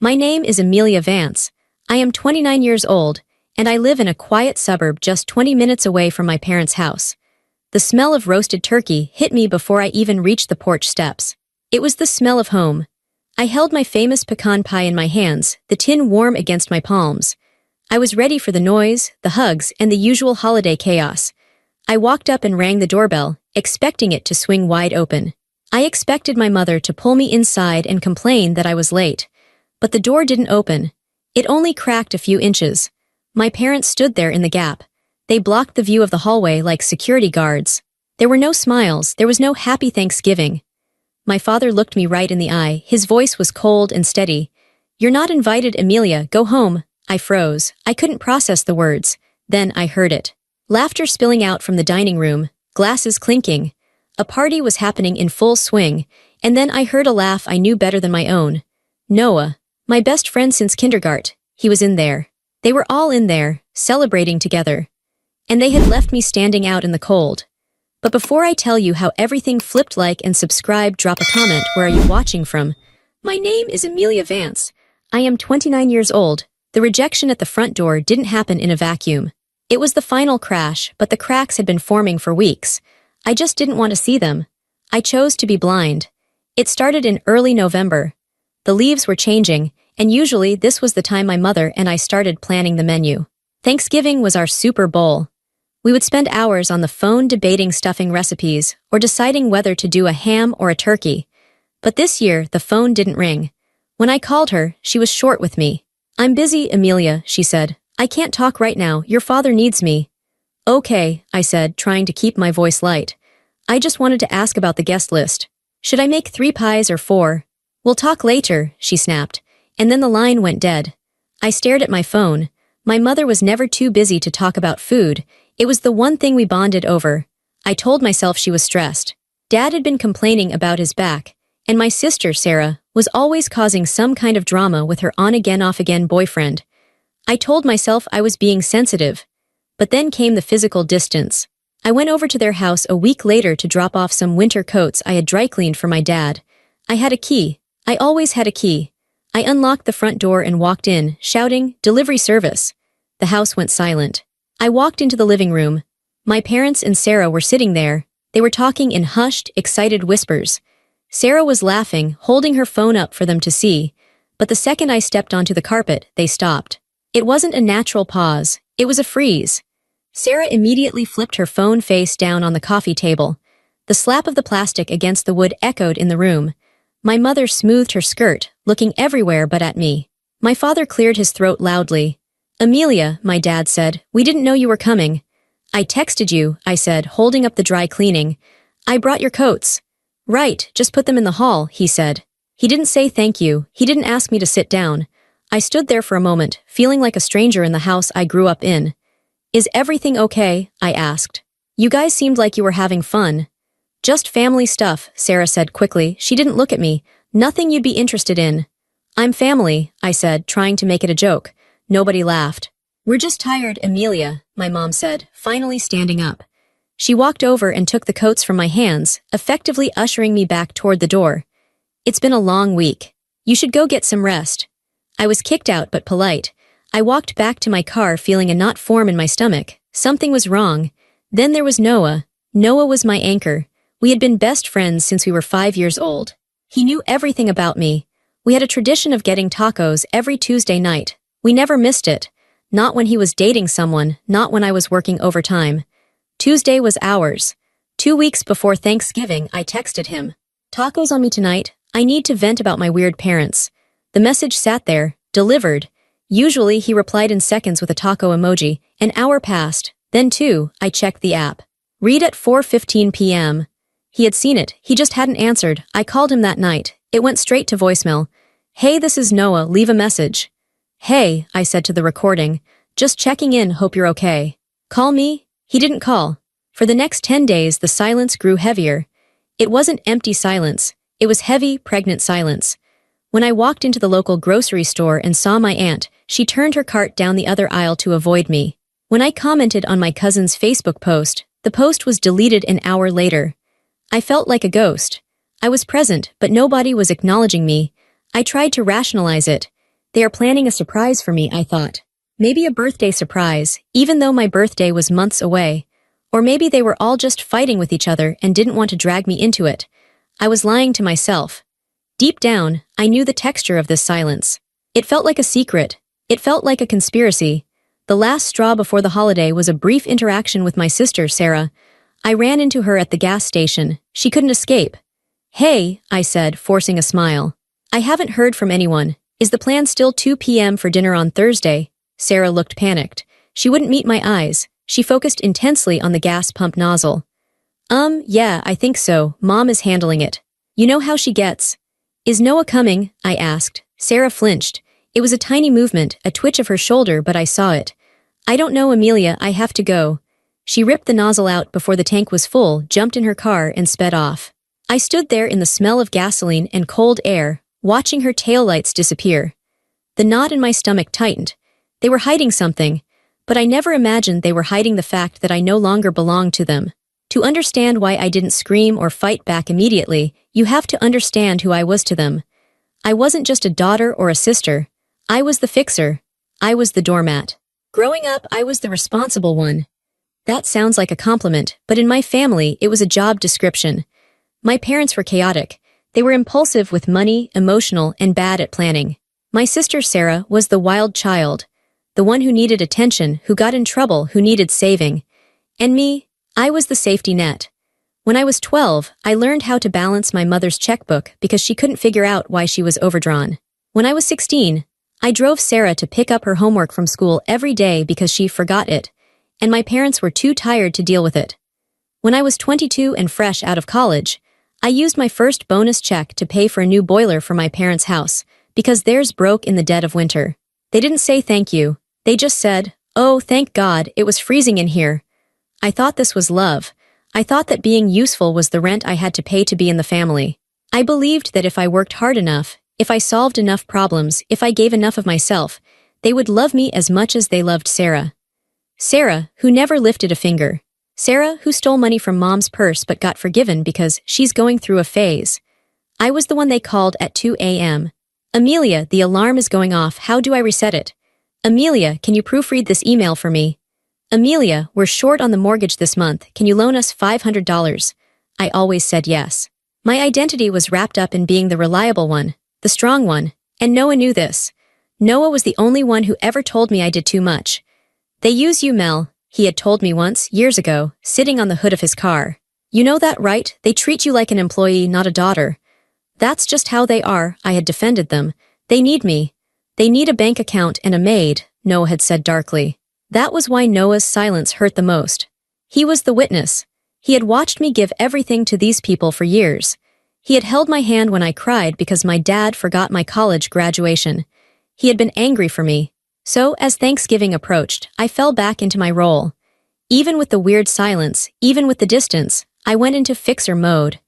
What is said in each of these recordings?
My name is Amelia Vance. I am 29 years old, and I live in a quiet suburb just 20 minutes away from my parents' house. The smell of roasted turkey hit me before I even reached the porch steps. It was the smell of home. I held my famous pecan pie in my hands, the tin warm against my palms. I was ready for the noise, the hugs, and the usual holiday chaos. I walked up and rang the doorbell, expecting it to swing wide open. I expected my mother to pull me inside and complain that I was late. But the door didn't open. It only cracked a few inches. My parents stood there in the gap. They blocked the view of the hallway like security guards. There were no smiles, there was no happy Thanksgiving. My father looked me right in the eye, his voice was cold and steady. "You're not invited, Amelia, go home." I froze. I couldn't process the words. Then I heard it. Laughter spilling out from the dining room, glasses clinking. A party was happening in full swing, and then I heard a laugh I knew better than my own. Noah, my best friend since kindergarten, he was in there. They were all in there, celebrating together. And they had left me standing out in the cold. But before I tell you how everything flipped, like and subscribe, drop a comment. Where are you watching from? My name is Amelia Vance. I am 29 years old. The rejection at the front door didn't happen in a vacuum. It was the final crash, but the cracks had been forming for weeks. I just didn't want to see them. I chose to be blind. It started in early November. The leaves were changing, and usually this was the time my mother and I started planning the menu. Thanksgiving was our Super Bowl. We would spend hours on the phone debating stuffing recipes or deciding whether to do a ham or a turkey. But this year, the phone didn't ring. When I called her, she was short with me. "I'm busy, Amelia," she said. "I can't talk right now, your father needs me." "Okay," I said, trying to keep my voice light. "I just wanted to ask about the guest list. Should I make 3 pies or 4? "We'll talk later," she snapped. And then the line went dead. I stared at my phone. My mother was never too busy to talk about food. It was the one thing we bonded over. I told myself she was stressed. Dad had been complaining about his back, and my sister, Sarah, was always causing some kind of drama with her on-again, off-again boyfriend. I told myself I was being sensitive. But then came the physical distance. I went over to their house a week later to drop off some winter coats I had dry cleaned for my dad. I had a key. I always had a key. I unlocked the front door and walked in, shouting, "Delivery service." The house went silent. I walked into the living room. My parents and Sarah were sitting there. They were talking in hushed, excited whispers. Sarah was laughing, holding her phone up for them to see. But the second I stepped onto the carpet, they stopped. It wasn't a natural pause. It was a freeze. Sarah immediately flipped her phone face down on the coffee table. The slap of the plastic against the wood echoed in the room. My mother smoothed her skirt, looking everywhere but at me. My father cleared his throat loudly. "Amelia," my dad said, "we didn't know you were coming." "I texted you," I said, holding up the dry cleaning. "I brought your coats." "Right, just put them in the hall," he said. He didn't say thank you. He didn't ask me to sit down. I stood there for a moment, feeling like a stranger in the house I grew up in. "Is everything okay?" I asked. "You guys seemed like you were having fun." "Just family stuff," Sarah said quickly. She didn't look at me. "Nothing you'd be interested in." "I'm family," I said, trying to make it a joke. Nobody laughed. "We're just tired, Amelia," my mom said, finally standing up. She walked over and took the coats from my hands, effectively ushering me back toward the door. "It's been a long week. You should go get some rest." I was kicked out but polite. I walked back to my car feeling a knot form in my stomach. Something was wrong. Then there was Noah. Noah was my anchor. We had been best friends since we were 5 years old. He knew everything about me. We had a tradition of getting tacos every Tuesday night. We never missed it. Not when he was dating someone, not when I was working overtime. Tuesday was ours. 2 weeks before Thanksgiving, I texted him. "Tacos on me tonight. I need to vent about my weird parents." The message sat there, delivered. Usually he replied in seconds with a taco emoji. An hour passed. Then I checked the app. Read at 4:15 p.m. He had seen it, he just hadn't answered. I called him that night. It went straight to voicemail. "Hey, this is Noah, leave a message." "Hey," I said to the recording. "Just checking in, hope you're okay." "Call me?" He didn't call. For the next 10 days, the silence grew heavier. It wasn't empty silence. It was heavy, pregnant silence. When I walked into the local grocery store and saw my aunt, she turned her cart down the other aisle to avoid me. When I commented on my cousin's Facebook post, the post was deleted an hour later. I felt like a ghost. I was present, but nobody was acknowledging me. I tried to rationalize it. They are planning a surprise for me, I thought. Maybe a birthday surprise, even though my birthday was months away. Or maybe they were all just fighting with each other and didn't want to drag me into it. I was lying to myself. Deep down, I knew the texture of this silence. It felt like a secret. It felt like a conspiracy. The last straw before the holiday was a brief interaction with my sister, Sarah. I ran into her at the gas station. She couldn't escape. "Hey," I said, forcing a smile. "I haven't heard from anyone. Is the plan still 2 p.m. for dinner on Thursday?" Sarah looked panicked. She wouldn't meet my eyes. She focused intensely on the gas pump nozzle. Yeah, I think so. Mom is handling it. You know how she gets." "Is Noah coming?" I asked. Sarah flinched. It was a tiny movement, a twitch of her shoulder, but I saw it. "I don't know, Amelia, I have to go." She ripped the nozzle out before the tank was full, jumped in her car, and sped off. I stood there in the smell of gasoline and cold air, watching her taillights disappear. The knot in my stomach tightened. They were hiding something, but I never imagined they were hiding the fact that I no longer belonged to them. To understand why I didn't scream or fight back immediately, you have to understand who I was to them. I wasn't just a daughter or a sister. I was the fixer. I was the doormat. Growing up, I was the responsible one. That sounds like a compliment, but in my family, it was a job description. My parents were chaotic. They were impulsive with money, emotional, and bad at planning. My sister Sarah was the wild child, the one who needed attention, who got in trouble, who needed saving. And me, I was the safety net. When I was 12, I learned how to balance my mother's checkbook because she couldn't figure out why she was overdrawn. When I was 16, I drove Sarah to pick up her homework from school every day because she forgot it, and my parents were too tired to deal with it. When I was 22 and fresh out of college, I used my first bonus check to pay for a new boiler for my parents' house because theirs broke in the dead of winter. They didn't say thank you. They just said, "Oh, thank God, it was freezing in here." I thought this was love. I thought that being useful was the rent I had to pay to be in the family. I believed that if I worked hard enough, if I solved enough problems, if I gave enough of myself, they would love me as much as they loved Sarah. Sarah, who never lifted a finger. Sarah, who stole money from Mom's purse but got forgiven because she's going through a phase. I was the one they called at 2 a.m. "Amelia, the alarm is going off. How do I reset it?" "Amelia, can you proofread this email for me?" "Amelia, we're short on the mortgage this month. Can you loan us $500? I always said yes. My identity was wrapped up in being the reliable one, the strong one, and Noah knew this. Noah was the only one who ever told me I did too much. "They use you, Mel," he had told me once, years ago, sitting on the hood of his car. "You know that, right? They treat you like an employee, not a daughter." "That's just how they are," I had defended them. "They need me. They need a bank account and a maid," Noah had said darkly. That was why Noah's silence hurt the most. He was the witness. He had watched me give everything to these people for years. He had held my hand when I cried because my dad forgot my college graduation. He had been angry for me. So, as Thanksgiving approached, I fell back into my role. Even with the weird silence, even with the distance, I went into fixer mode.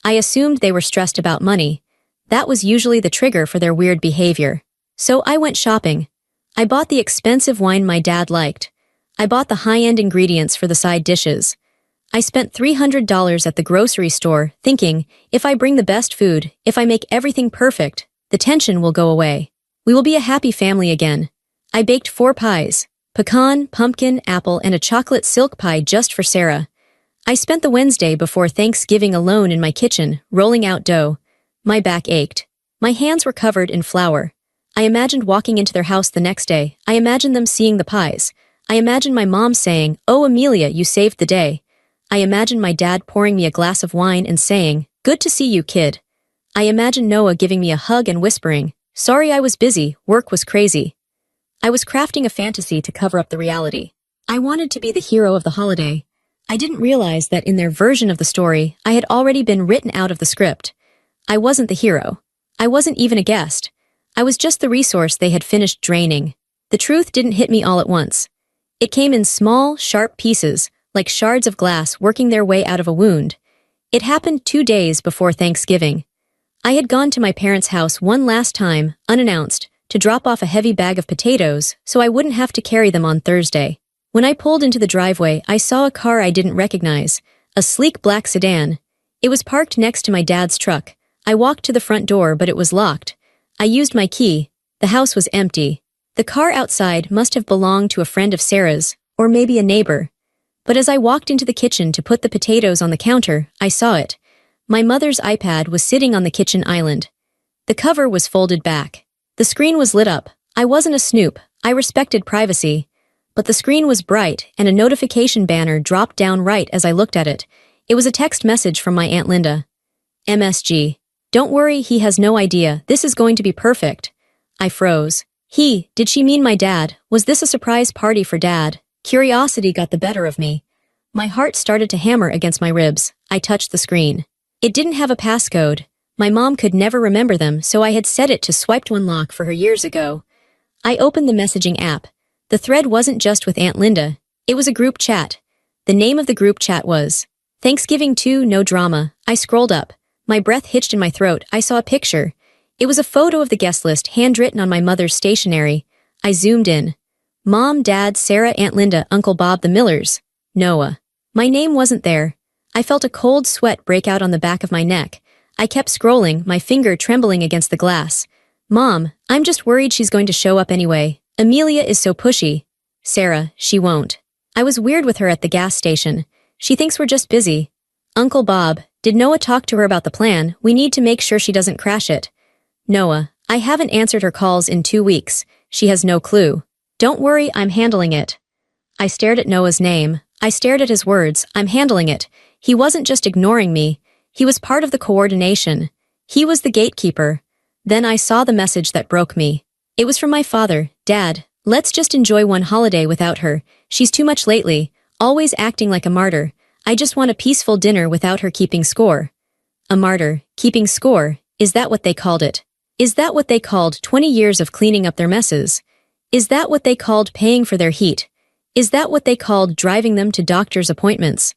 I assumed they were stressed about money. That was usually the trigger for their weird behavior. So I went shopping. I bought the expensive wine my dad liked. I bought the high-end ingredients for the side dishes. I spent $300 at the grocery store, thinking, if I bring the best food, if I make everything perfect, the tension will go away. We will be a happy family again. I baked 4 pies, pecan, pumpkin, apple, and a chocolate silk pie just for Sarah. I spent the Wednesday before Thanksgiving alone in my kitchen, rolling out dough. My back ached. My hands were covered in flour. I imagined walking into their house the next day. I imagined them seeing the pies. I imagined my mom saying, "Oh, Amelia, you saved the day." I imagined my dad pouring me a glass of wine and saying, "Good to see you, kid." I imagined Noah giving me a hug and whispering, "Sorry I was busy, work was crazy." I was crafting a fantasy to cover up the reality. I wanted to be the hero of the holiday. I didn't realize that in their version of the story, I had already been written out of the script. I wasn't the hero. I wasn't even a guest. I was just the resource they had finished draining. The truth didn't hit me all at once. It came in small, sharp pieces, like shards of glass working their way out of a wound. It happened 2 days before Thanksgiving. I had gone to my parents' house one last time, unannounced, to drop off a heavy bag of potatoes so I wouldn't have to carry them on Thursday. When I pulled into the driveway, I saw a car I didn't recognize, a sleek black sedan. It was parked next to my dad's truck. I walked to the front door, but it was locked. I used my key. The house was empty. The car outside must have belonged to a friend of Sarah's, or maybe a neighbor. But as I walked into the kitchen to put the potatoes on the counter, I saw it. My mother's iPad was sitting on the kitchen island. The cover was folded back. The screen was lit up. I wasn't a snoop. I respected privacy. But the screen was bright, and a notification banner dropped down right as I looked at it. It was a text message from my Aunt Linda. MSG. Don't worry, he has no idea. This is going to be perfect. I froze. Did she mean my dad? Was this a surprise party for Dad? Curiosity got the better of me. My heart started to hammer against my ribs. I touched the screen. It didn't have a passcode. My mom could never remember them, so I had set it to swipe to unlock for her years ago. I opened the messaging app. The thread wasn't just with Aunt Linda. It was a group chat. The name of the group chat was Thanksgiving 2 No Drama. I scrolled up. My breath hitched in my throat. I saw a picture. It was a photo of the guest list handwritten on my mother's stationery. I zoomed in. Mom, Dad, Sarah, Aunt Linda, Uncle Bob, the Millers. Noah. My name wasn't there. I felt a cold sweat break out on the back of my neck. I kept scrolling, my finger trembling against the glass. Mom, I'm just worried she's going to show up anyway. Amelia is so pushy. Sarah, she won't. I was weird with her at the gas station. She thinks we're just busy. Uncle Bob, did Noah talk to her about the plan? We need to make sure she doesn't crash it. Noah, I haven't answered her calls in 2 weeks. She has no clue. Don't worry, I'm handling it. I stared at Noah's name. I stared at his words. I'm handling it. He wasn't just ignoring me. He was part of the coordination. He was the gatekeeper. Then I saw the message that broke me. It was from my father. Dad, let's just enjoy one holiday without her. She's too much lately, always acting like a martyr. I just want a peaceful dinner without her keeping score. A martyr, keeping score, is that what they called it? Is that what they called 20 years of cleaning up their messes? Is that what they called paying for their heat? Is that what they called driving them to doctor's appointments?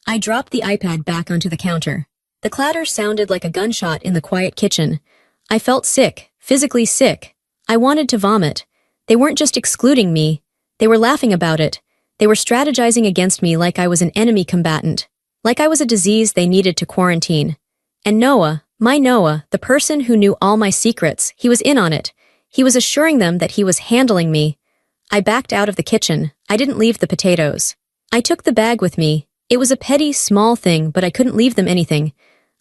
I dropped the iPad back onto the counter. The clatter sounded like a gunshot in the quiet kitchen. I felt sick, physically sick. I wanted to vomit. They weren't just excluding me. They were laughing about it. They were strategizing against me like I was an enemy combatant. Like I was a disease they needed to quarantine. And Noah, my Noah, the person who knew all my secrets, he was in on it. He was assuring them that he was handling me. I backed out of the kitchen. I didn't leave the potatoes. I took the bag with me. It was a petty, small thing, but I couldn't leave them anything.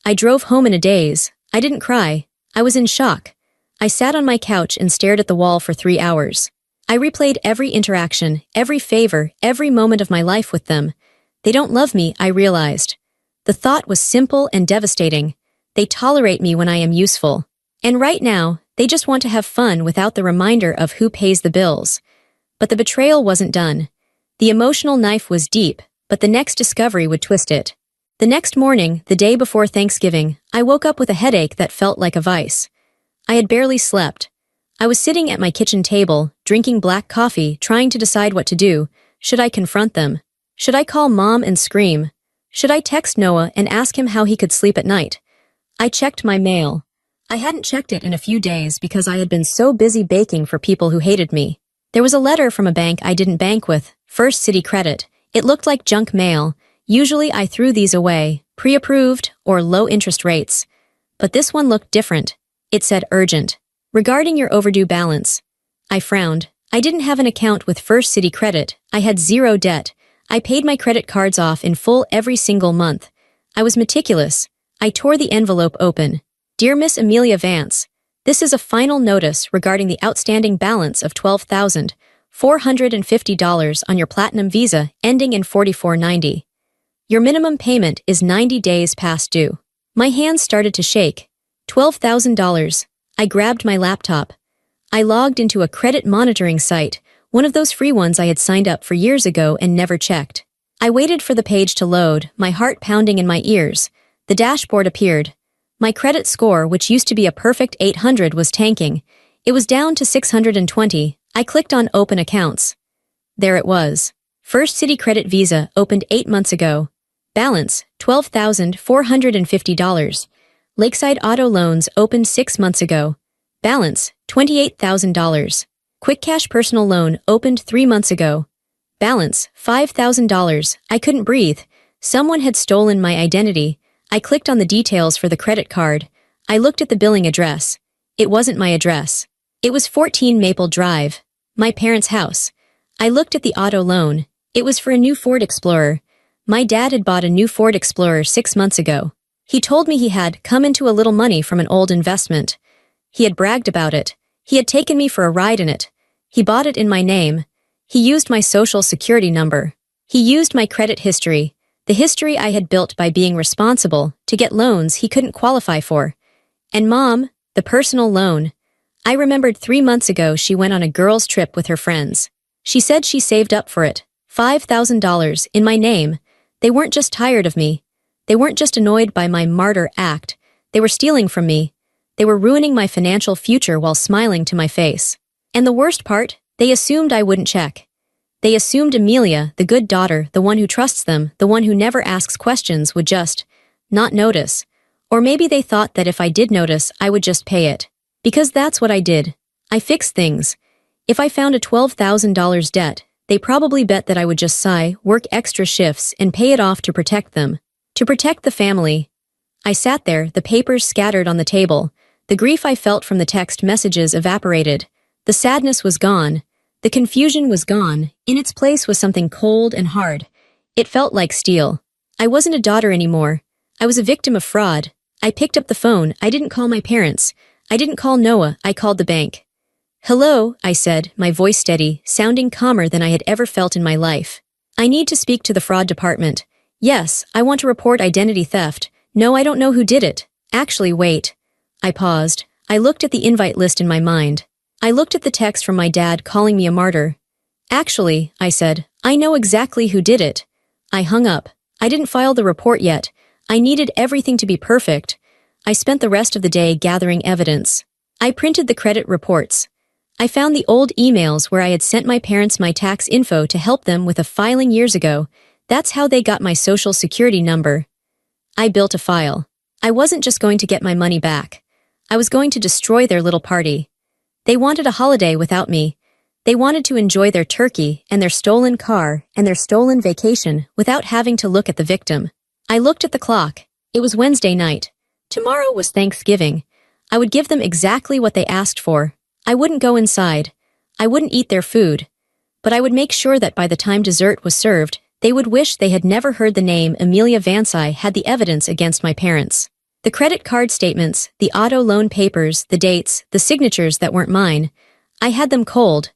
I drove home in a daze. I didn't cry. I was in shock. I sat on my couch and stared at the wall for 3 hours. I replayed every interaction, every favor, every moment of my life with them. They don't love me, I realized. The thought was simple and devastating. They tolerate me when I am useful. And right now, they just want to have fun without the reminder of who pays the bills. But the betrayal wasn't done. The emotional knife was deep, but the next discovery would twist it. The next morning, the day before Thanksgiving, I woke up with a headache that felt like a vice. I had barely slept. I was sitting at my kitchen table, drinking black coffee, trying to decide what to do. Should I confront them? Should I call Mom and scream? Should I text Noah and ask him how he could sleep at night? I checked my mail. I hadn't checked it in a few days because I had been so busy baking for people who hated me. There was a letter from a bank I didn't bank with, First City Credit. It looked like junk mail. Usually I threw these away, pre-approved or low interest rates. But this one looked different. It said urgent. Regarding your overdue balance. I frowned. I didn't have an account with First City Credit. I had zero debt. I paid my credit cards off in full every single month. I was meticulous. I tore the envelope open. Dear Miss Amelia Vance, this is a final notice regarding the outstanding balance of $12,450 on your Platinum Visa ending in 4490. Your minimum payment is 90 days past due. My hands started to shake. $12,000. I grabbed my laptop. I logged into a credit monitoring site, one of those free ones I had signed up for years ago and never checked. I waited for the page to load, my heart pounding in my ears. The dashboard appeared. My credit score, which used to be a perfect 800, was tanking. It was down to 620. I clicked on Open Accounts. There it was. First City Credit Visa opened 8 months ago. Balance, $12,450. Lakeside Auto Loans opened 6 months ago. Balance, $28,000. Quick Cash Personal Loan opened 3 months ago. Balance, $5,000. I couldn't breathe. Someone had stolen my identity. I clicked on the details for the credit card. I looked at the billing address. It wasn't my address. It was 14 Maple Drive, my parents' house. I looked at the auto loan. It was for a new Ford Explorer. My dad had bought a new Ford Explorer 6 months ago. He told me he had come into a little money from an old investment. He had bragged about it. He had taken me for a ride in it. He bought it in my name. He used my social security number. He used my credit history, the history I had built by being responsible, to get loans he couldn't qualify for. And Mom, the personal loan. I remembered 3 months ago she went on a girls' trip with her friends. She said she saved up for it, $5,000 in my name. They weren't just tired of me. They weren't just annoyed by my martyr act. They were stealing from me. They were ruining my financial future while smiling to my face. And the worst part, they assumed I wouldn't check. They assumed Amelia, the good daughter, the one who trusts them, the one who never asks questions, would just not notice. Or maybe they thought that if I did notice, I would just pay it. Because that's what I did. I fixed things. If I found a $12,000 debt, they probably bet that I would just sigh, work extra shifts, and pay it off to protect them. To protect the family. I sat there, the papers scattered on the table. The grief I felt from the text messages evaporated. The sadness was gone. The confusion was gone. In its place was something cold and hard. It felt like steel. I wasn't a daughter anymore. I was a victim of fraud. I picked up the phone. I didn't call my parents. I didn't call Noah. I called the bank. "Hello," I said, my voice steady, sounding calmer than I had ever felt in my life. "I need to speak to the fraud department." "Yes, I want to report identity theft." "No, I don't know who did it." "Actually, wait." I paused. I looked at the invite list in my mind. I looked at the text from my dad calling me a martyr. "Actually," I said, "I know exactly who did it." I hung up. I didn't file the report yet. I needed everything to be perfect. I spent the rest of the day gathering evidence. I printed the credit reports. I found the old emails where I had sent my parents my tax info to help them with a filing years ago. That's how they got my social security number. I built a file. I wasn't just going to get my money back. I was going to destroy their little party. They wanted a holiday without me. They wanted to enjoy their turkey and their stolen car and their stolen vacation without having to look at the victim. I looked at the clock. It was Wednesday night. Tomorrow was Thanksgiving. I would give them exactly what they asked for. I wouldn't go inside. I wouldn't eat their food. But I would make sure that by the time dessert was served, they would wish they had never heard the name Amelia Vansai had the evidence against my parents. The credit card statements, the auto loan papers, the dates, the signatures that weren't mine. I had them cold.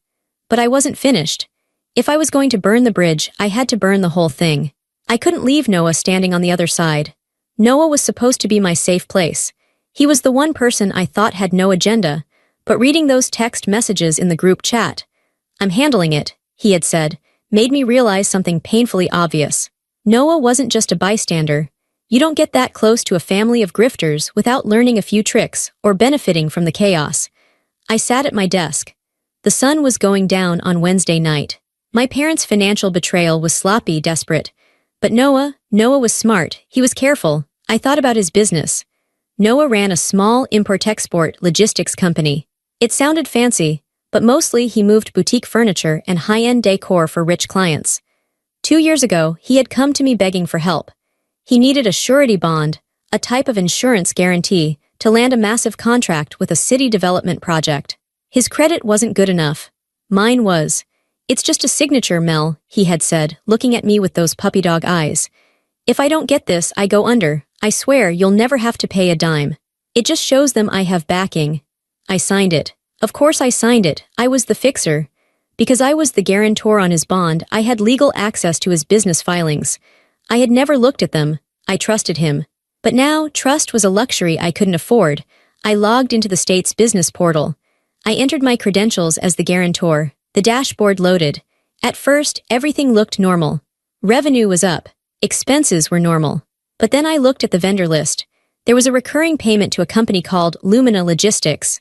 But I wasn't finished. If I was going to burn the bridge, I had to burn the whole thing. I couldn't leave Noah standing on the other side. Noah was supposed to be my safe place. He was the one person I thought had no agenda, but reading those text messages in the group chat, "I'm handling it," he had said, made me realize something painfully obvious. Noah wasn't just a bystander. You don't get that close to a family of grifters without learning a few tricks or benefiting from the chaos. I sat at my desk. The sun was going down on Wednesday night. My parents' financial betrayal was sloppy, desperate. But Noah was smart. He was careful. I thought about his business. Noah ran a small import-export logistics company. It sounded fancy, but mostly he moved boutique furniture and high-end decor for rich clients. 2 years ago, he had come to me begging for help. He needed a surety bond, a type of insurance guarantee, to land a massive contract with a city development project. His credit wasn't good enough. Mine was. "It's just a signature, Mel," he had said, looking at me with those puppy dog eyes. "If I don't get this, I go under. I swear you'll never have to pay a dime. It just shows them I have backing." I signed it. Of course I signed it. I was the fixer. Because I was the guarantor on his bond, I had legal access to his business filings. I had never looked at them. I trusted him. But now, trust was a luxury I couldn't afford. I logged into the state's business portal. I entered my credentials as the guarantor. The dashboard loaded. At first, everything looked normal. Revenue was up. Expenses were normal. But then I looked at the vendor list. There was a recurring payment to a company called Lumina Logistics.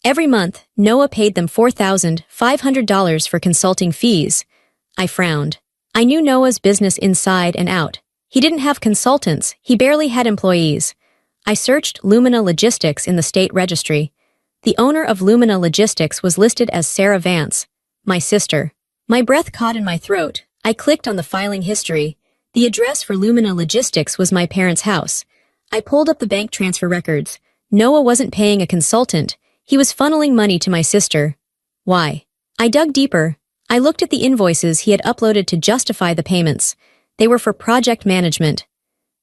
Every month, Noah paid them $4,500 for consulting fees. I frowned. I knew Noah's business inside and out. He didn't have consultants. He barely had employees. I searched Lumina Logistics in the state registry. The owner of Lumina Logistics was listed as Sarah Vance, my sister. My breath caught in my throat. I clicked on the filing history. The address for Lumina Logistics was my parents' house. I pulled up the bank transfer records. Noah wasn't paying a consultant. He was funneling money to my sister. Why? I dug deeper. I looked at the invoices he had uploaded to justify the payments. They were for project management.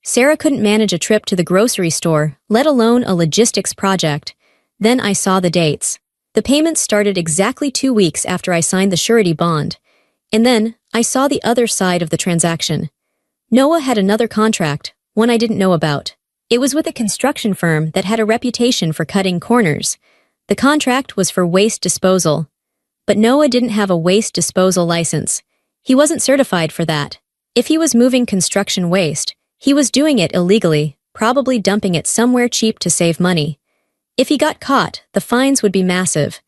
Sarah couldn't manage a trip to the grocery store, let alone a logistics project. Then I saw the dates. The payments started exactly 2 weeks after I signed the surety bond. And then, I saw the other side of the transaction. Noah had another contract, one I didn't know about. It was with a construction firm that had a reputation for cutting corners. The contract was for waste disposal. But Noah didn't have a waste disposal license. He wasn't certified for that. If he was moving construction waste, he was doing it illegally, probably dumping it somewhere cheap to save money. If he got caught, the fines would be massive.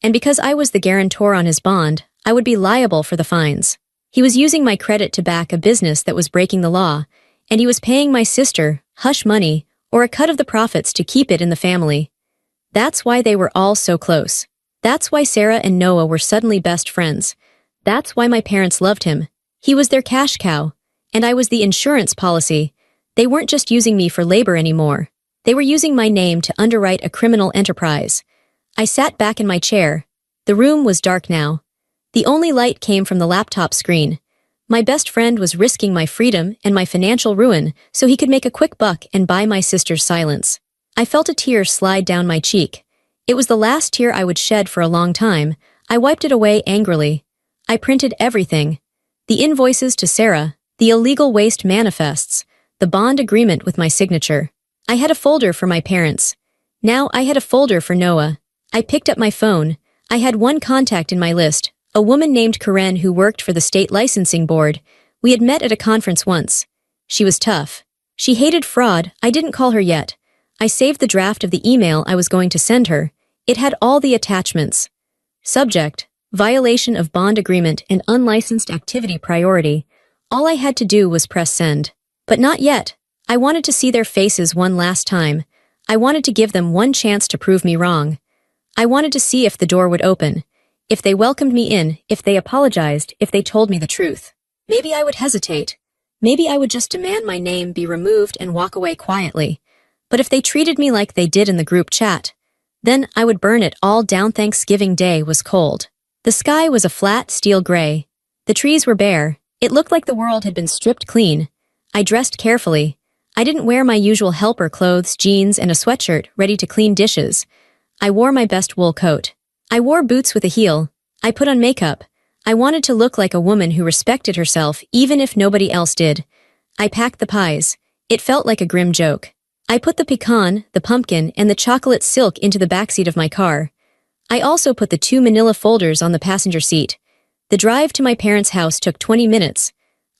And because I was the guarantor on his bond, I would be liable for the fines. He was using my credit to back a business that was breaking the law, and he was paying my sister hush money or a cut of the profits to keep it in the family. That's why they were all so close. That's why Sarah and Noah were suddenly best friends. That's why my parents loved him. He was their cash cow, and I was the insurance policy. They weren't just using me for labor anymore. They were using my name to underwrite a criminal enterprise. I sat back in my chair. The room was dark now. The only light came from the laptop screen. My best friend was risking my freedom and my financial ruin so he could make a quick buck and buy my sister's silence. I felt a tear slide down my cheek. It was the last tear I would shed for a long time. I wiped it away angrily. I printed everything. The invoices to Sarah, the illegal waste manifests, the bond agreement with my signature. I had a folder for my parents. Now I had a folder for Noah. I picked up my phone. I had one contact in my list, a woman named Karen who worked for the state licensing board. We had met at a conference once. She was tough. She hated fraud. I didn't call her yet. I saved the draft of the email I was going to send her. It had all the attachments. Subject: violation of bond agreement and unlicensed activity priority. All I had to do was press send. But not yet. I wanted to see their faces one last time. I wanted to give them one chance to prove me wrong. I wanted to see if the door would open, if they welcomed me in, if they apologized, if they told me the truth. Maybe I would hesitate. Maybe I would just demand my name be removed and walk away quietly. But if they treated me like they did in the group chat, then I would burn it all down. Thanksgiving Day was cold. The sky was a flat steel gray. The trees were bare. It looked like the world had been stripped clean. I dressed carefully. I didn't wear my usual helper clothes, jeans, and a sweatshirt ready to clean dishes. I wore my best wool coat. I wore boots with a heel. I put on makeup. I wanted to look like a woman who respected herself even if nobody else did. I packed the pies. It felt like a grim joke. I put the pecan, the pumpkin, and the chocolate silk into the backseat of my car. I also put the 2 manila folders on the passenger seat. The drive to my parents' house took 20 minutes.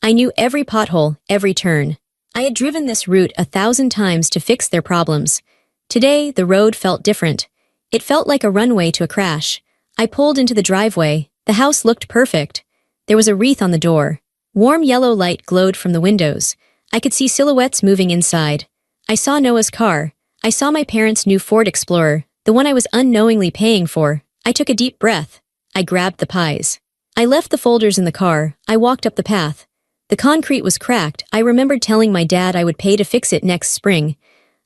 I knew every pothole, every turn. I had driven this route 1,000 times to fix their problems. Today, the road felt different. It felt like a runway to a crash. I pulled into the driveway. The house looked perfect. There was a wreath on the door. Warm yellow light glowed from the windows. I could see silhouettes moving inside. I saw Noah's car. I saw my parents' new Ford Explorer, the one I was unknowingly paying for. I took a deep breath. I grabbed the pies. I left the folders in the car. I walked up the path. The concrete was cracked. I remembered telling my dad I would pay to fix it next spring.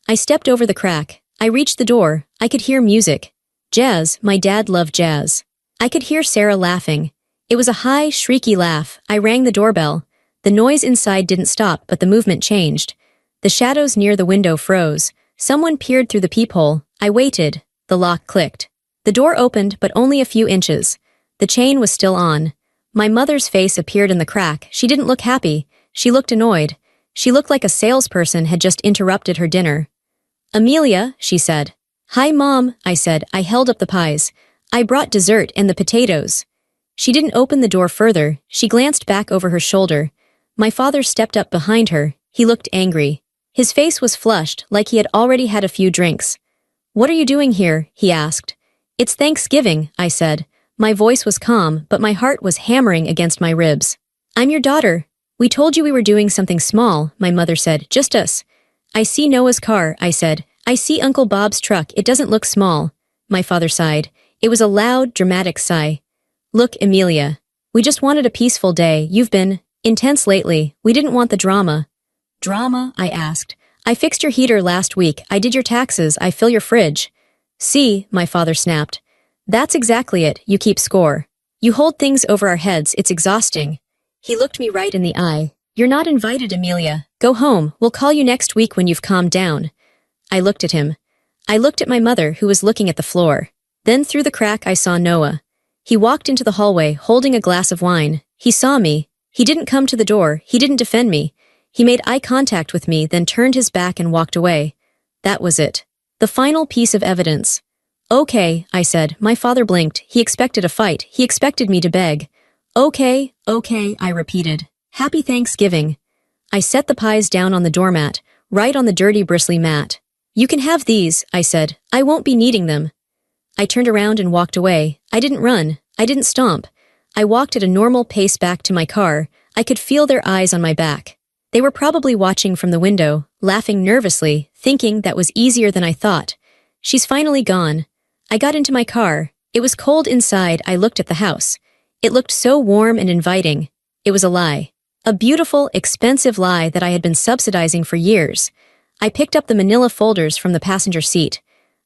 I stepped over the crack. I reached the door. I could hear music. Jazz. My dad loved jazz. I could hear Sarah laughing. It was a high, shrieky laugh. I rang the doorbell. The noise inside didn't stop, but the movement changed. The shadows near the window froze. Someone peered through the peephole. I waited. The lock clicked. The door opened, but only a few inches. The chain was still on. My mother's face appeared in the crack. She didn't look happy. She looked annoyed. She looked like a salesperson had just interrupted her dinner. "Amelia," she said. "Hi, Mom," I said. I held up the pies. "I brought dessert and the potatoes." She didn't open the door further. She glanced back over her shoulder. My father stepped up behind her. He looked angry. His face was flushed, like he had already had a few drinks. "What are you doing here?" he asked. "It's Thanksgiving," I said. My voice was calm, but my heart was hammering against my ribs. "I'm your daughter. We told you we were doing something small," my mother said. "Just us." "I see Noah's car," I said. "I see Uncle Bob's truck. It doesn't look small." My father sighed. It was a loud, dramatic sigh. "Look, Amelia. We just wanted a peaceful day. You've been intense lately. We didn't want the drama." "Drama?" I asked. "I fixed your heater last week. I did your taxes. I fill your fridge." See, my father snapped. That's exactly it, you keep score. You hold things over our heads, it's exhausting. He looked me right in the eye. You're not invited, Amelia. Go home, we'll call you next week when you've calmed down. I looked at him. I looked at my mother, who was looking at the floor. Then through the crack I saw Noah. He walked into the hallway, holding a glass of wine. He saw me. He didn't come to the door, he didn't defend me. He made eye contact with me, then turned his back and walked away. That was it. The final piece of evidence. Okay, I said. My father blinked. He expected a fight. He expected me to beg. Okay, I repeated. Happy Thanksgiving. I set the pies down on the doormat, right on the dirty, bristly mat. You can have these, I said. I won't be needing them. I turned around and walked away. I didn't run. I didn't stomp. I walked at a normal pace back to my car. I could feel their eyes on my back. They were probably watching from the window, laughing nervously, thinking that was easier than I thought. She's finally gone. I got into my car. It was cold inside. I looked at the house. It looked so warm and inviting. It was a lie. A beautiful, expensive lie that I had been subsidizing for years. I picked up the manila folders from the passenger seat.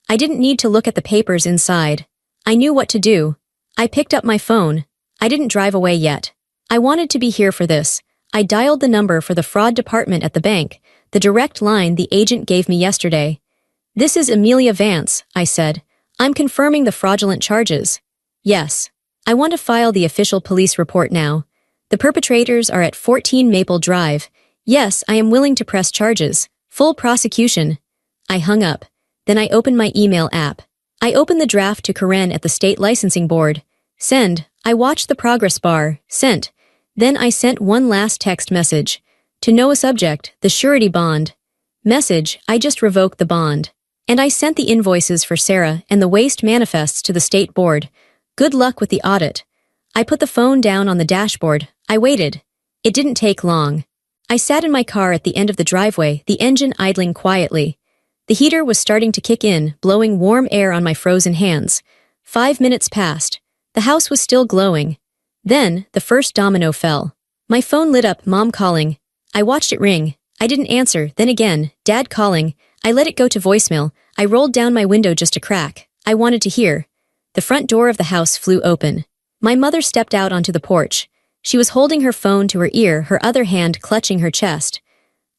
I didn't need to look at the papers inside. I knew what to do. I picked up my phone. I didn't drive away yet. I wanted to be here for this. I dialed the number for the fraud department at the bank, the direct line the agent gave me yesterday. This is Amelia Vance, I said. I'm confirming the fraudulent charges. Yes. I want to file the official police report now. The perpetrators are at 14 Maple Drive. Yes, I am willing to press charges. Full prosecution. I hung up. Then I opened my email app. I opened the draft to Karen at the State Licensing Board. Send. I watched the progress bar. Sent. Then I sent one last text message. To Noah subject, the surety bond. Message, I just revoked the bond. And I sent the invoices for Sarah and the waste manifests to the state board. Good luck with the audit. I put the phone down on the dashboard. I waited. It didn't take long. I sat in my car at the end of the driveway, the engine idling quietly. The heater was starting to kick in, blowing warm air on my frozen hands. 5 minutes passed. The house was still glowing. Then, the first domino fell. My phone lit up, Mom calling. I watched it ring. I didn't answer, then again, Dad calling. I let it go to voicemail. I rolled down my window just a crack. I wanted to hear. The front door of the house flew open. My mother stepped out onto the porch. She was holding her phone to her ear, her other hand clutching her chest.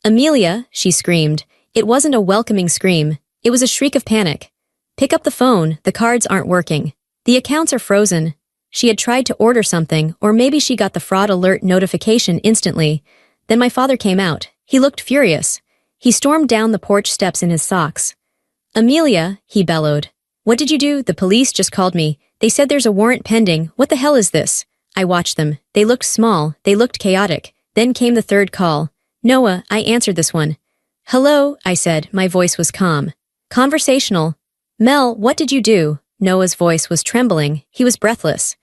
Amelia, she screamed. It wasn't a welcoming scream. It was a shriek of panic. Pick up the phone, the cards aren't working. The accounts are frozen. She had tried to order something, or maybe she got the fraud alert notification instantly. Then my father came out. He looked furious. He stormed down the porch steps in his socks. Amelia, he bellowed. What did you do? The police just called me. They said there's a warrant pending. What the hell is this? I watched them. They looked small. They looked chaotic. Then came the third call. Noah, I answered this one. Hello, I said. My voice was calm. Conversational. Mel, what did you do? Noah's voice was trembling. He was breathless.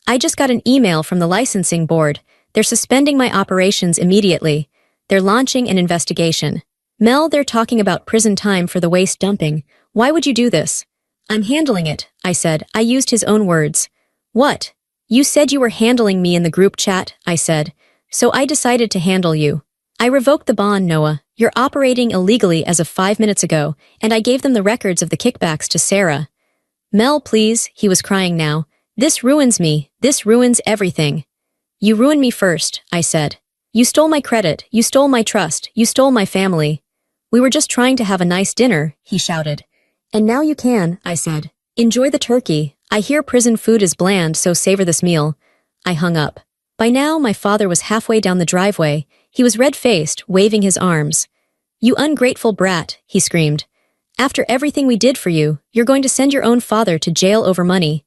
I just got an email from the licensing board. They're suspending my operations immediately. They're launching an investigation. Mel, they're talking about prison time for the waste dumping. Why would you do this? I'm handling it, I said. I used his own words. What? You said you were handling me in the group chat, I said. So I decided to handle you. I revoked the bond, Noah. You're operating illegally as of 5 minutes ago, and I gave them the records of the kickbacks to Sarah. Mel, please, he was crying now. This ruins me. This ruins everything. You ruined me first, I said. You stole my credit. You stole my trust. You stole my family. We were just trying to have a nice dinner, he shouted. And now you can, I said. Enjoy the turkey. I hear prison food is bland, so savor this meal. I hung up. By now, my father was halfway down the driveway. He was red-faced, waving his arms. You ungrateful brat, he screamed. After everything we did for you, you're going to send your own father to jail over money.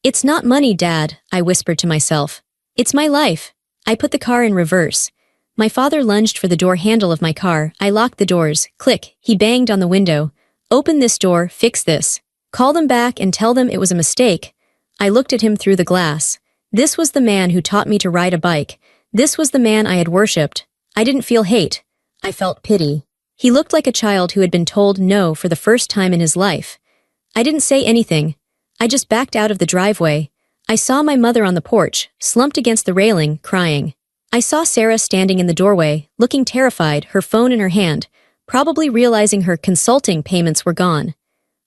It's not money, Dad, I whispered to myself. It's my life. I put the car in reverse. My father lunged for the door handle of my car. I locked the doors. Click, he banged on the window. Open this door, fix this. Call them back and tell them it was a mistake. I looked at him through the glass. This was the man who taught me to ride a bike. This was the man I had worshipped. I didn't feel hate. I felt pity. He looked like a child who had been told no for the first time in his life. I didn't say anything. I just backed out of the driveway. I saw my mother on the porch, slumped against the railing, crying. I saw Sarah standing in the doorway, looking terrified, her phone in her hand, probably realizing her consulting payments were gone.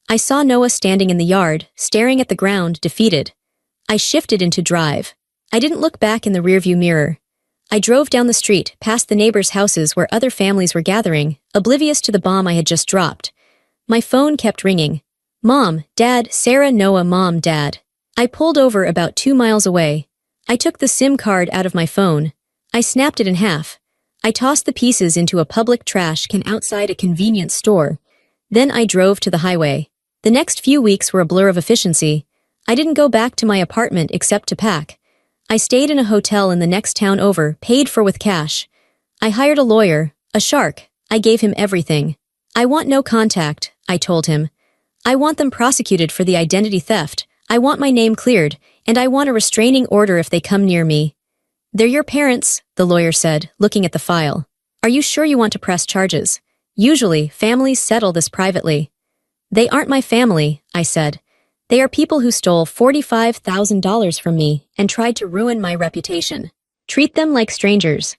I saw Noah standing in the yard, staring at the ground, defeated. I shifted into drive. I didn't look back in the rearview mirror. I drove down the street, past the neighbors' houses where other families were gathering, oblivious to the bomb I had just dropped. My phone kept ringing. Mom, Dad, Sarah, Noah, Mom, Dad. I pulled over about 2 miles away. I took the SIM card out of my phone. I snapped it in half. I tossed the pieces into a public trash can outside a convenience store. Then I drove to the highway. The next few weeks were a blur of efficiency. I didn't go back to my apartment except to pack. I stayed in a hotel in the next town over, paid for with cash. I hired a lawyer, a shark. I gave him everything. I want no contact, I told him. I want them prosecuted for the identity theft. I want my name cleared, and I want a restraining order if they come near me. They're your parents, the lawyer said, looking at the file. Are you sure you want to press charges? Usually, families settle this privately. They aren't my family, I said. They are people who stole $45,000 from me and tried to ruin my reputation. Treat them like strangers.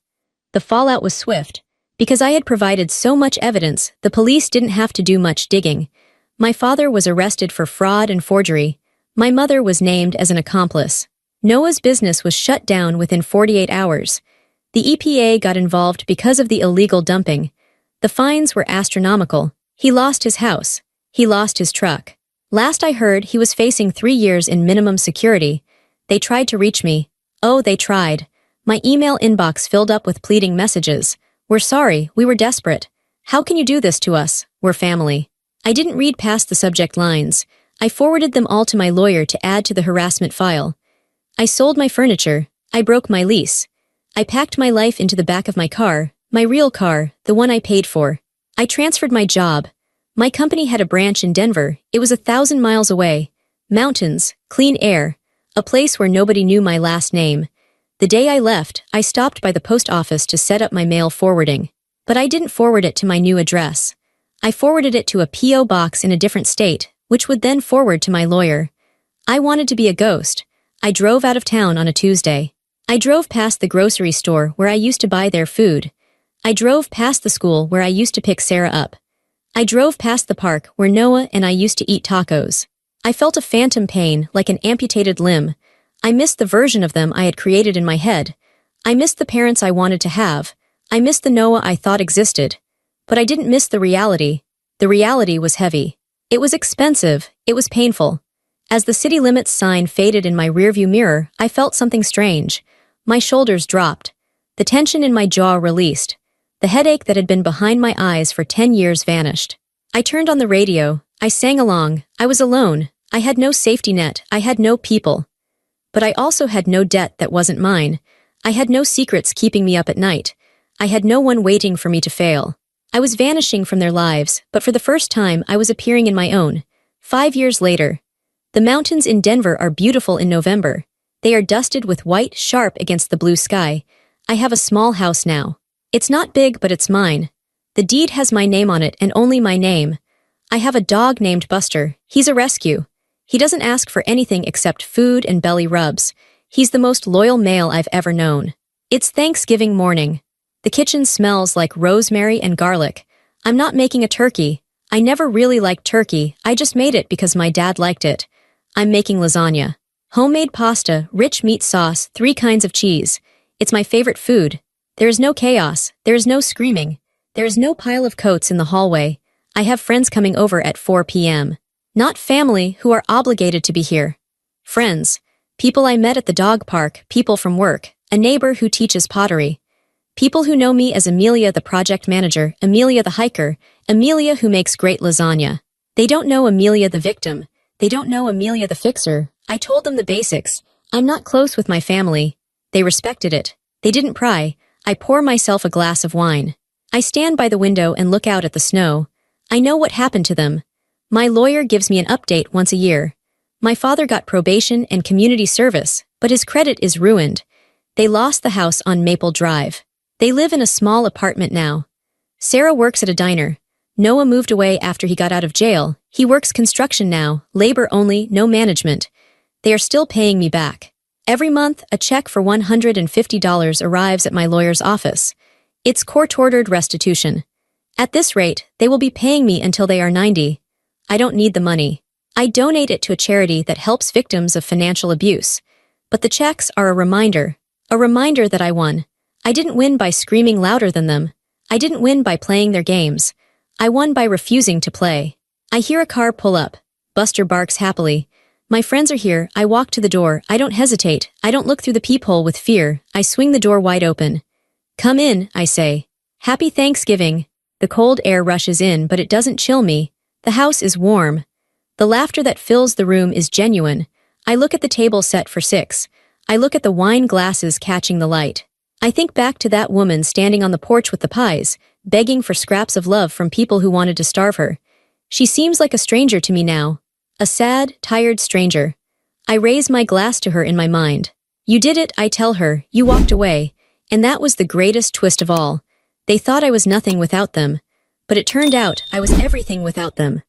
The fallout was swift. Because I had provided so much evidence, the police didn't have to do much digging. My father was arrested for fraud and forgery. My mother was named as an accomplice. Noah's business was shut down within 48 hours. The EPA got involved because of the illegal dumping. The fines were astronomical. He lost his house. He lost his truck. Last I heard, he was facing 3 years in minimum security. They tried to reach me. Oh, they tried. My email inbox filled up with pleading messages. We're sorry, we were desperate. How can you do this to us? We're family. I didn't read past the subject lines. I forwarded them all to my lawyer to add to the harassment file. I sold my furniture. I broke my lease. I packed my life into the back of my car, my real car, the one I paid for. I transferred my job. My company had a branch in Denver. It was 1,000 miles away. Mountains, clean air, a place where nobody knew my last name. The day I left, I stopped by the post office to set up my mail forwarding. But I didn't forward it to my new address. I forwarded it to a P.O. box in a different state, which would then forward to my lawyer. I wanted to be a ghost. I drove out of town on a Tuesday. I drove past the grocery store where I used to buy their food. I drove past the school where I used to pick Sarah up. I drove past the park where Noah and I used to eat tacos. I felt a phantom pain, like an amputated limb. I missed the version of them I had created in my head. I missed the parents I wanted to have. I missed the Noah I thought existed. But I didn't miss the reality. The reality was heavy. It was expensive. It was painful. As the city limits sign faded in my rearview mirror, I felt something strange. My shoulders dropped. The tension in my jaw released. The headache that had been behind my eyes for 10 years vanished. I turned on the radio. I sang along. I was alone. I had no safety net. I had no people. But I also had no debt that wasn't mine. I had no secrets keeping me up at night. I had no one waiting for me to fail. I was vanishing from their lives, but for the first time I was appearing in my own. 5 years later. The mountains in Denver are beautiful in November. They are dusted with white, sharp against the blue sky. I have a small house now. It's not big, but it's mine. The deed has my name on it and only my name. I have a dog named Buster. He's a rescue. He doesn't ask for anything except food and belly rubs. He's the most loyal male I've ever known. It's Thanksgiving morning. The kitchen smells like rosemary and garlic. I'm not making a turkey. I never really liked turkey. I just made it because my dad liked it. I'm making lasagna. Homemade pasta, rich meat sauce, 3 kinds of cheese. It's my favorite food. There is no chaos. There is no screaming. There is no pile of coats in the hallway. I have friends coming over at 4 p.m. Not family who are obligated to be here. Friends. People I met at the dog park, people from work, a neighbor who teaches pottery. People who know me as Amelia the project manager, Amelia the hiker, Amelia who makes great lasagna. They don't know Amelia the victim. They don't know Amelia the fixer. I told them the basics. I'm not close with my family. They respected it. They didn't pry. I pour myself a glass of wine. I stand by the window and look out at the snow. I know what happened to them. My lawyer gives me an update once a year. My father got probation and community service, but his credit is ruined. They lost the house on Maple Drive. They live in a small apartment now. Sarah works at a diner. Noah moved away after he got out of jail. He works construction now, labor only, no management. They are still paying me back. Every month, a check for $150 arrives at my lawyer's office. It's court-ordered restitution. At this rate, they will be paying me until they are 90. I don't need the money. I donate it to a charity that helps victims of financial abuse. But the checks are a reminder that I won. I didn't win by screaming louder than them. I didn't win by playing their games. I won by refusing to play. I hear a car pull up. Buster barks happily. My friends are here. I walk to the door. I don't hesitate. I don't look through the peephole with fear. I swing the door wide open. Come in, I say. Happy Thanksgiving. The cold air rushes in, but it doesn't chill me. The house is warm. The laughter that fills the room is genuine. I look at the table set for 6. I look at the wine glasses catching the light. I think back to that woman standing on the porch with the pies, begging for scraps of love from people who wanted to starve her. She seems like a stranger to me now. A sad, tired stranger. I raise my glass to her in my mind. You did it, I tell her. You walked away. And that was the greatest twist of all. They thought I was nothing without them. But it turned out I was everything without them.